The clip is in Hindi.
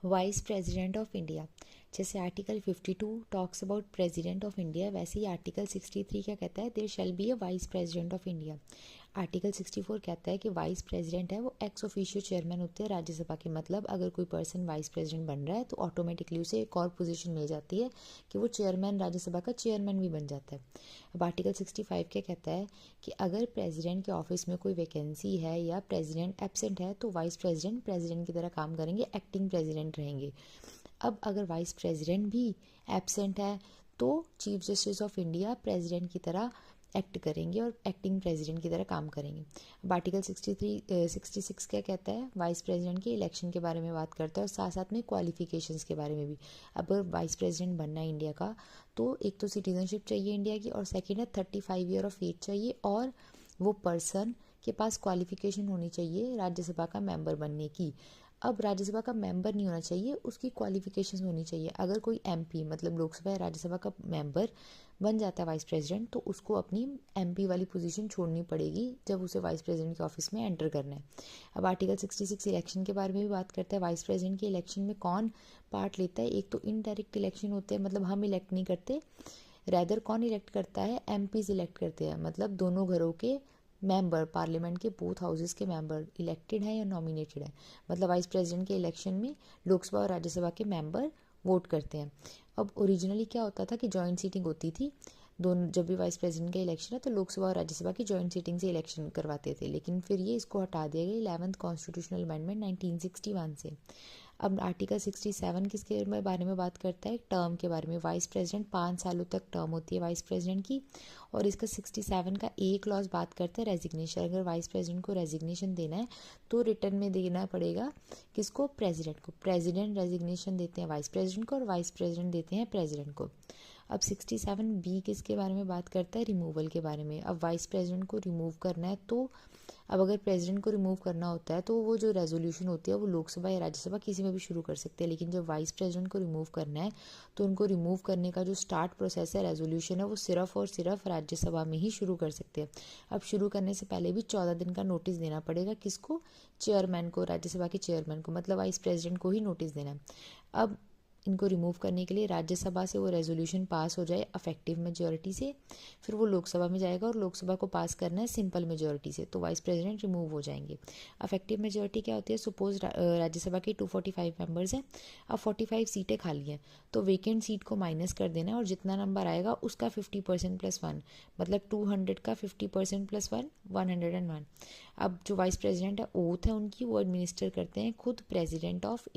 Vice president of India. जैसे article 52 talks about president of India, वैसे ही आर्टिकल 63 क्या कहता है, there shall be a vice president of India. Article 64 कहता है कि वाइस प्रेसिडेंट है वो एक्स ऑफिशियो चेयरमैन होते हैं राज्यसभा के। मतलब अगर कोई पर्सन वाइस प्रेसिडेंट बन रहा है तो ऑटोमेटिकली उसे एक और पोजीशन मिल जाती है कि वो चेयरमैन, राज्यसभा का चेयरमैन भी बन जाता है। अब आर्टिकल 65 क्या कहता है कि अगर प्रेसिडेंट के ऑफिस में कोई वैकेंसी है या प्रेसिडेंट एब्सेंट है तो वाइस प्रेसिडेंट प्रेसिडेंट की तरह काम करेंगे, एक्टिंग प्रेसिडेंट रहेंगे। अब अगर वाइस प्रेसिडेंट भी एब्सेंट है तो chief justice of India president की तरह एक्ट करेंगे और एक्टिंग प्रेसिडेंट की तरह काम करेंगे। अब आर्टिकल 66 क्या कहता है, वाइस प्रेसिडेंट के इलेक्शन के बारे में बात करता है और साथ साथ में क्वालिफिकेशंस के बारे में भी। अब अगर वाइस प्रेसिडेंट बनना है इंडिया का तो एक तो सिटीजनशिप चाहिए इंडिया की, और सेकेंड है 35 ईयर ऑफ एज चाहिए, और वो पर्सन के पास क्वालिफिकेशन होनी चाहिए राज्यसभा का मेंबर बनने की। अब राज्यसभा का मेंबर नहीं होना चाहिए, उसकी क्वालिफिकेशंस होनी चाहिए। अगर कोई एमपी मतलब लोकसभा या राज्यसभा का मेंबर बन जाता है वाइस प्रेसिडेंट तो उसको अपनी एमपी वाली पोजीशन छोड़नी पड़ेगी जब उसे वाइस प्रेसिडेंट के ऑफिस में एंटर करना है। अब आर्टिकल 66 इलेक्शन के बारे में भी बात करता है। वाइस प्रेसिडेंट के इलेक्शन में कौन पार्ट लेता है, एक तो इनडायरेक्ट इलेक्शन होते हैं, मतलब हम इलेक्ट नहीं करते, रैदर कौन इलेक्ट करता है, एमपीज इलेक्ट करते हैं। मतलब दोनों घरों के मेंबर, पार्लियामेंट के बोथ हाउसेस के मेंबर इलेक्टेड हैं या नॉमिनेटेड हैं। मतलब वाइस प्रेसिडेंट के इलेक्शन में लोकसभा और राज्यसभा के मेंबर वोट करते हैं। अब ओरिजिनली क्या होता था कि जॉइंट सीटिंग होती थी दोनों, जब भी वाइस प्रेसिडेंट का इलेक्शन है तो लोकसभा और राज्यसभा की जॉइंट सीटिंग से इलेक्शन करवाते थे, लेकिन फिर ये इसको हटा दिया गया 11th कॉन्स्टिट्यूशनल अमेंडमेंट 1961 से। अब आर्टिकल 67 किसके बारे में बात करता है, टर्म के बारे में। वाइस प्रेसिडेंट 5 सालों तक टर्म होती है वाइस प्रेसिडेंट की, और इसका 67 का एक क्लॉज बात करता है रेजिग्नेशन। अगर वाइस प्रेसिडेंट को रेजिग्नेशन देना है तो रिटर्न में देना पड़ेगा किसको, प्रेसिडेंट को। प्रेसिडेंट रेजिग्नेशन देते हैं वाइस प्रेसिडेंट को और वाइस प्रेसिडेंट देते हैं प्रेसिडेंट को। अब 67B किसके बारे में बात करता है, रिमूवल के बारे में। अब वाइस प्रेसिडेंट को रिमूव करना है तो अब अगर प्रेसिडेंट को रिमूव करना होता है तो वो जो रेजोल्यूशन होती है वो लोकसभा या राज्यसभा किसी में भी शुरू कर सकते हैं, लेकिन जब वाइस प्रेसिडेंट को रिमूव करना है तो उनको रिमूव करने का जो स्टार्ट प्रोसेस है, रेजोल्यूशन है, वो सिर्फ और सिर्फ राज्यसभा में ही शुरू कर सकते हैं। अब शुरू करने से पहले भी 14 दिन का नोटिस देना पड़ेगा किसको, चेयरमैन को, राज्यसभा के चेयरमैन को, मतलब वाइस प्रेसिडेंट को ही नोटिस देना है। अब इनको रिमूव करने के लिए राज्यसभा से वो रेजोल्यूशन पास हो जाए अफेक्टिव मेजोरिटी से, फिर वो लोकसभा में जाएगा और लोकसभा को पास करना है सिंपल मेजोरिटी से, तो वाइस प्रेसिडेंट रिमूव हो जाएंगे। अफेक्टिव मेजोरिटी क्या होती है, सपोज राज्यसभा की 245 मेंबर्स हैं, अब 45 सीटें खाली हैं तो वेकेंट सीट को माइनस कर देना है और जितना नंबर आएगा उसका 50% प्लस 1, मतलब 200 का 50% प्लस 1, 101। अब जो वाइस प्रेसिडेंट है ओथ है उनकी, वो एडमिनिस्टर करते हैं खुद प्रेसिडेंट ऑफ